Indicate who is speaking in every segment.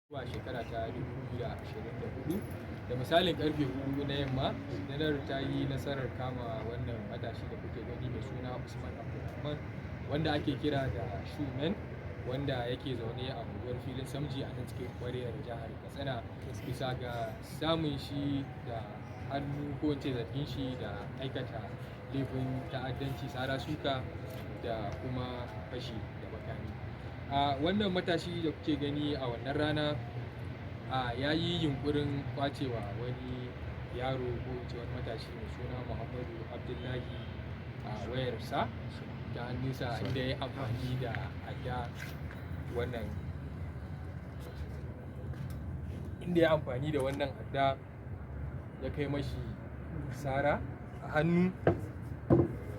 Speaker 1: zuwa shekara ta 2024 da misalin karfe 4 na yamma, rundunar ta yi nasarar kama wannan matashi da kuke gani mai suna Usman Abdulrahman, wanda ake kira da Shumen, wanda yake zaune a unguwar filin Samji a nan cikin kwarewar jihar Katsina, bisa ga samun shi da hannu ko ce zargin shi da aikata laifin ta'addanci, sara suka da kuma fashi da makami. Wannan matashi da kuke gani a wannan rana ya yi yunkurin kwacewa wani yaro ko wani matashi mai suna Muhammadu Abdullahi a wayarsa ta hannunsa, inda ya yi amfani da adda wannan adda ya kai mashi sara a hannu,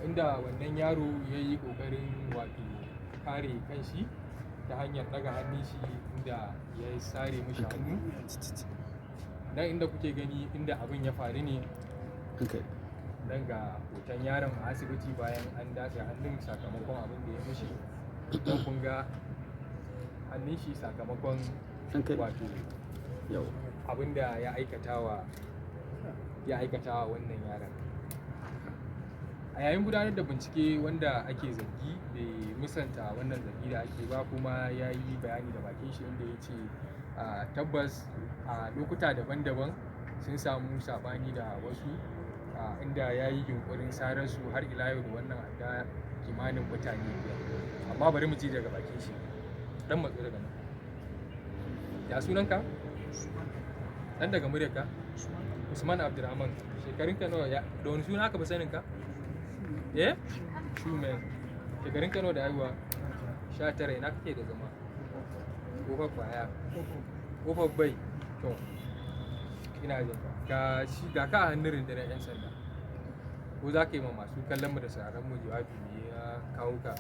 Speaker 1: inda wannan yaro ya yi ƙoƙarin wato kare kanshi ta hanyar daga hannun shi, inda ya sare mishi hannu. Nan inda kuke gani inda abin ya faru ne, nan ga hoton yaron a asibiti bayan an datse hannun sakamakon abin da ya mishi. Don kun ga hannun shi sakamakon wato abin da ya aikata wa wannan yaron. A yayin gudanar da bincike, wanda ake zargi bai musanta wannan zargi da ake ba, kuma ya yi bayani da bakin shi, inda ya ce tabbas a lokuta daban-daban sun samu sabani da wasu, inda ya yi yunkurin sarar su har ila yau da wannan adda kimanin mutane 5. Amma bari mu ji daga bakin shi. Dan matsu daga nan. Ya sunanka? Dan daga muryarka? Usman Abdulrahman. Shekarunka nawa? Da wani suna aka fi saninka? Shumen. Shekarunka nawa da haihuwa? 19. Ina kake da zama? Kofar kwaya. Kofar bai. To, ina jin ka. Ga ka a hannun rundunar 'yan sanda. Ko za ka yi ma masu kallon mu da sauraron mu jawabi me ya kawo ka?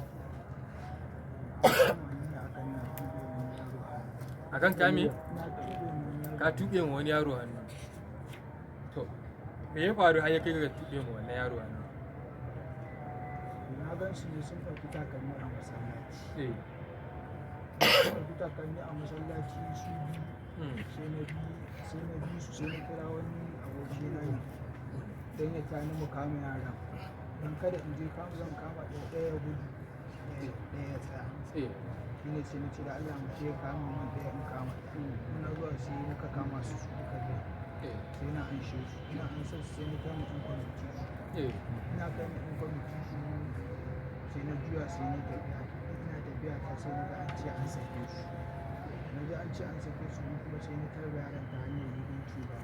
Speaker 1: Akan kame? Ka tuɓe ma wani yaro hannu. To, me ya faru har ya kai ga tuɓe ma wannan yaro hannu?
Speaker 2: Na gan su ne sun ɗauki takalmi a masallaci. Sun ɗauki takalmi a masallaci su biyu. Sai na bi su, sai na kira wani abokina ne don ya tani mu kama yaran. Don kada in je zan kama ɗaya gudu, ɗaya ya tsaya. Shi ne sai na ce da Allah mu je kama min ɗaya in kama. Muna zuwa sai muka kama su duka biyu. Sai na anshe su, ina anshe su sai na kama ɗan kwamiti su. Ina kama ɗan kwamiti su sai na juya sai na tafiya. Ina tafiya ta sai na ga an ce an sake su. Na ji an ce an sake su, kuma sai na tarba yaran ta hanyar gidan tuba.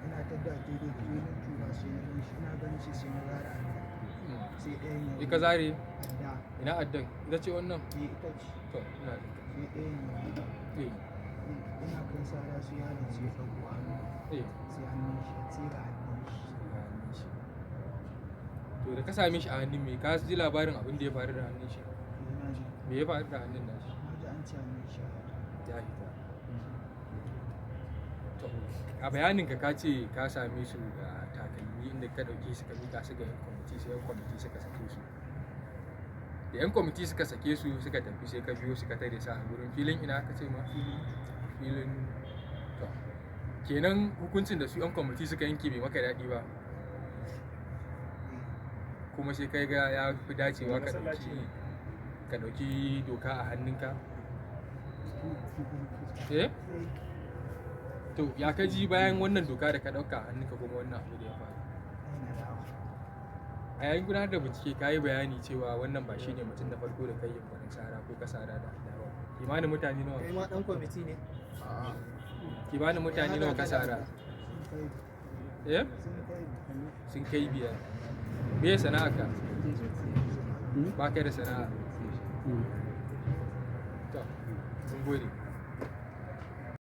Speaker 2: Ina tadda a daidai gidan tuba sai na gan shi, ina ganin shi sai na zara adda. Sai ɗayan ya
Speaker 1: Ka zare?
Speaker 2: adda.
Speaker 1: Ina addan? Ita ce wannan?
Speaker 2: Ita ce.
Speaker 1: To, ina jin ka.
Speaker 2: Sai ɗayan ya ina kai sara su yaron sai ya ɗauko hannu. Sai hannun shi, sai ga hannun shi.
Speaker 1: To, da ka same shi a hannun me, ka ji labarin abin da ya faru da hannun shi?
Speaker 2: Ina ji.
Speaker 1: Me ya faru da hannun nashi?
Speaker 2: Na ji an ce hannun shi
Speaker 1: Ya hita. To, a bayaninka ka ce ka same su da takalmi, inda ka ɗauke su ka miƙa su ga 'yan kwamiti, sai 'yan kwamiti suka sake su. Da 'yan kwamiti suka sake su suka tafi, sai ka biyo suka tare su a gurin filin ina ka ce ma? Filin. To, kenan hukuncin da su 'yan kwamiti suka yanke bai maka daɗi ba, kuma sai kai ga ya fi dacewa ka ɗauki doka a hannunka? To, ya ka ji bayan wannan doka da ka ɗauka a hannunka kuma wannan abu da ya faru? A yayin gudanar da bincike ka yi bayani cewa wannan ba shi ne mutum na farko da kai yunkurin sara ko ka sara da adawa. Kimanin mutane nawa?
Speaker 2: Kai ma ɗan kwamiti ne?
Speaker 1: Kimanin mutane nawa ka sara? Sun kai 5. Me ya sana'a ka? Ba kai da sana'a? To, mun gode.